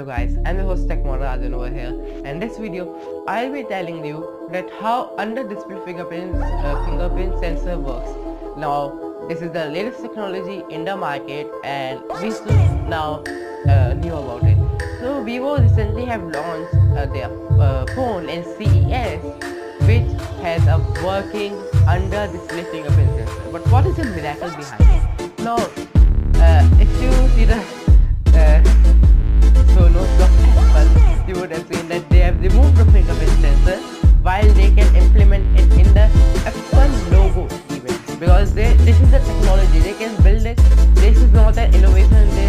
guys, I'm your host Rajan over here, and in this video I'll be telling you that how under-display fingerprint sensor works. Now this is the latest technology in the market and we should now knew about it. So Vivo recently have launched their phone in CES which has a working under-display fingerprint sensor. But what is the miracle behind it? Now if you see the notes of Apple, you would have seen that they have removed the fingerprint sensor while they can implement it in the Apple logo even, because this is the technology, they can build it. This is not an innovation, they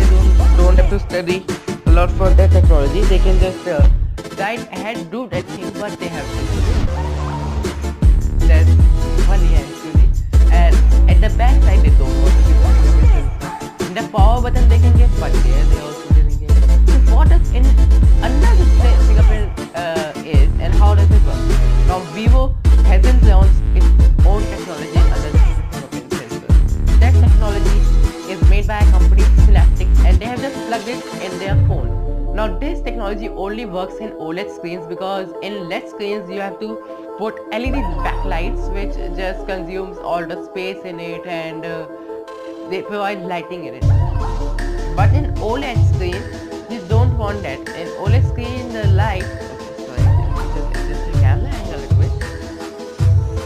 don't have to study a lot for that technology, they can just right ahead do that thing what they have to do. That's funny actually. And at the back side they don't want to give fingerprint sensor. In the power button they can give, but there they also didn't give. So what does another fingerprint is and how does it work? Now Vivo hasn't launched its own technology under the fingerprint sensor. That technology is made by a company Synaptics and they have just plugged it in their phone. Now this technology only works in OLED screens, because in LED screens you have to put LED backlights which just consumes all the space in it and they provide lighting in it. But in OLED screen you don't want that. In OLED screen the light, just the camera angle a little bit.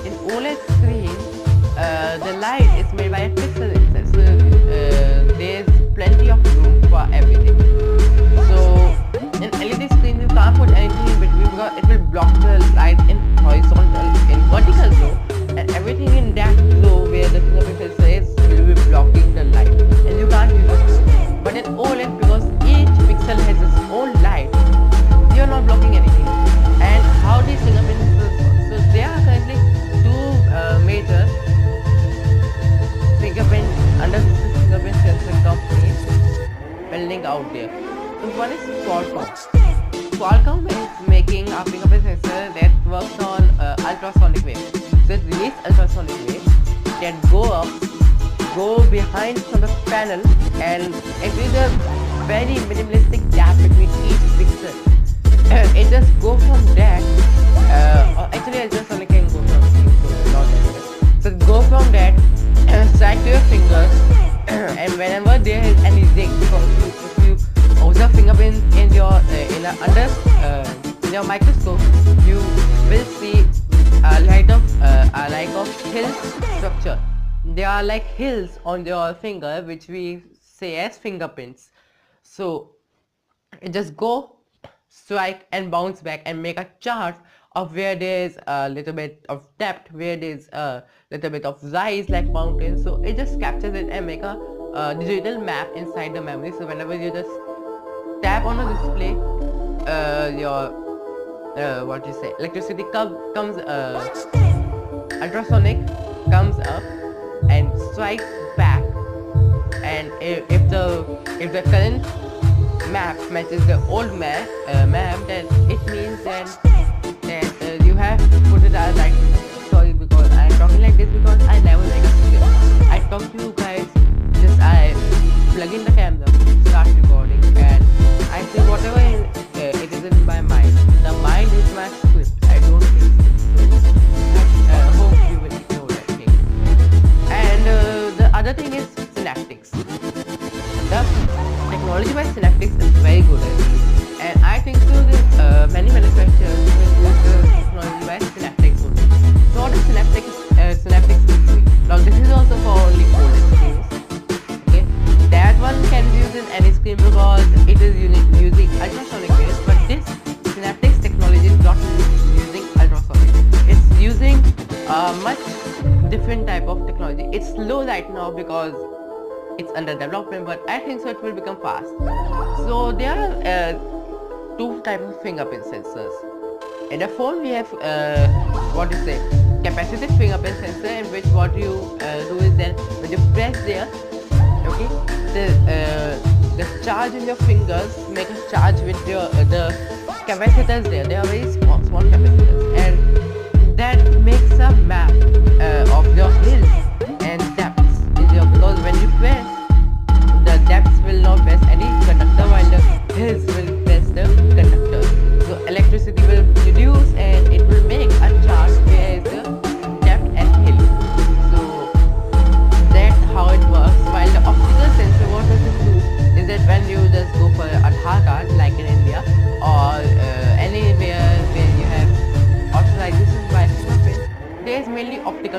In OLED screen the light is made by a pixel itself, so there's plenty of room for everything. So in LED screen you can't put anything in between because it will block the light in horizontal, in vertical row, and everything in that row where the fingerprint sensor is will be blocking the light and you can't use it. But in OLED, because each pixel has its own light, you are not blocking anything. And how these fingerprint sensors work? So there are currently two major fingerprint sensor companies building out there. So one is Qualcomm. Qualcomm is making a fingerprint sensor that works on ultrasonic waves. So it releases ultrasonic waves that go behind from the panel, and it is a very minimalistic gap between each pixel. It just go from that. Actually, ultrasonic can go from so it go from that straight to your fingers, and whenever there is any ring, because if you observe fingerprint in your in your microscope, you will see a like of hill structure. They are like hills on your finger which we say as fingerprints. So it just go, strike and bounce back and make a chart of where there is a little bit of depth, where there is a little bit of rise like mountains. So it just captures it and make a digital map inside the memory. So whenever you just tap on a display, your electricity comes ultrasonic comes up and strikes back, and if the current map matches the old map, then it means that you have put it as right. Sorry, because I'm talking like this because I never make a script. I talk to you guys, just I plug in the camera, start recording, and I say whatever it is in my mind. The mind is my script. I don't make scripts. So I hope you will ignore that thing. And the other thing is Synaptics. The technology by Synaptics is very good, and I think so that many manufacturers will use the technology by Synaptics only. So what is Synaptics doing? Now this is also for only OLED screens. Okay, that one can be used in any screen because it is using ultrasonic waves, but this Synaptics technology is not using ultrasonic. It's using a much different type of technology. It's slow right now because it's under development, but I think so it will become fast. So there are two types of fingerprint sensors. In the phone we have capacitive fingerprint sensor, in which what you do is then when you press there, okay, the charge in your fingers make a charge with the capacitors there. They are very small capacitors, and that makes a map of your hills and depths in your, because when you press, the depths will not press any conductor while the hills will press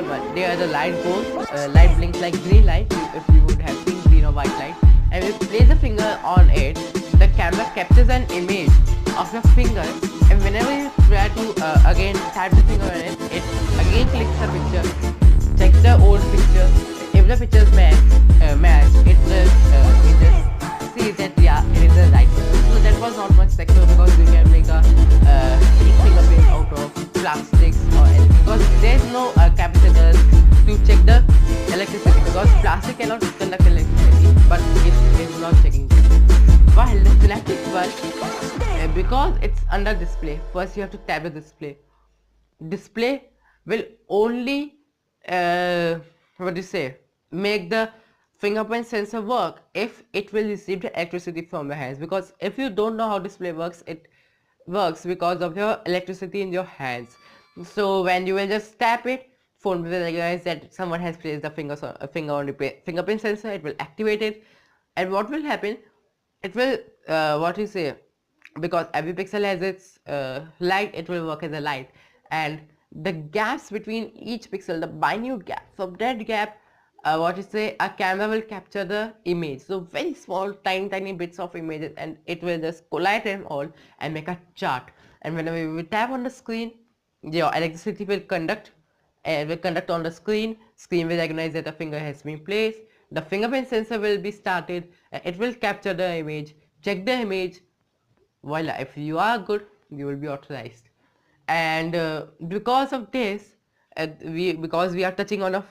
one. There the light goes, light blinks like green light if you would have seen green or white light, and if you place a finger on it, the camera captures an image of your finger, and whenever you try to again tap the finger on it, it again clicks the picture, checks the old picture. If the pictures match, it just sees that yeah, it is the right one. So that was not much secure because you can make a fake fingerprint out of plastics or anything, because there is no capacitors to check the electricity, because plastic cannot conduct electricity, but it is not checking. While the synaptic one, because it's under display, first you have to tap the display. Display will only what do you say, make the fingerprint sensor work if it will receive the electricity from your hands, because if you don't know how display works, it works because of your electricity in your hands. So when you will just tap it, phone will recognize that someone has placed the finger on the fingerprint sensor. It will activate it, and what will happen, it will what you say, because every pixel has its light, it will work as a light, and the gaps between each pixel, the minute gap, from that gap, what you say, a camera will capture the image. So very small tiny bits of images, and it will just collide them all and make a chart. And whenever you tap on the screen, your electricity will conduct, and will conduct on the screen will recognize that a finger has been placed, the fingerprint sensor will be started, it will capture the image, check the image, voila, if you are good, you will be authorized. And because of this, because we are touching on a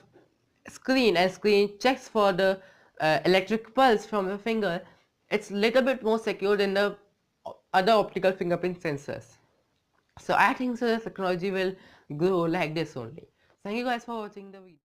screen, and screen checks for the electric pulse from the finger, it's little bit more secure than the other optical fingerprint sensors. So I think so the technology will grow like this only. Thank you guys for watching the video.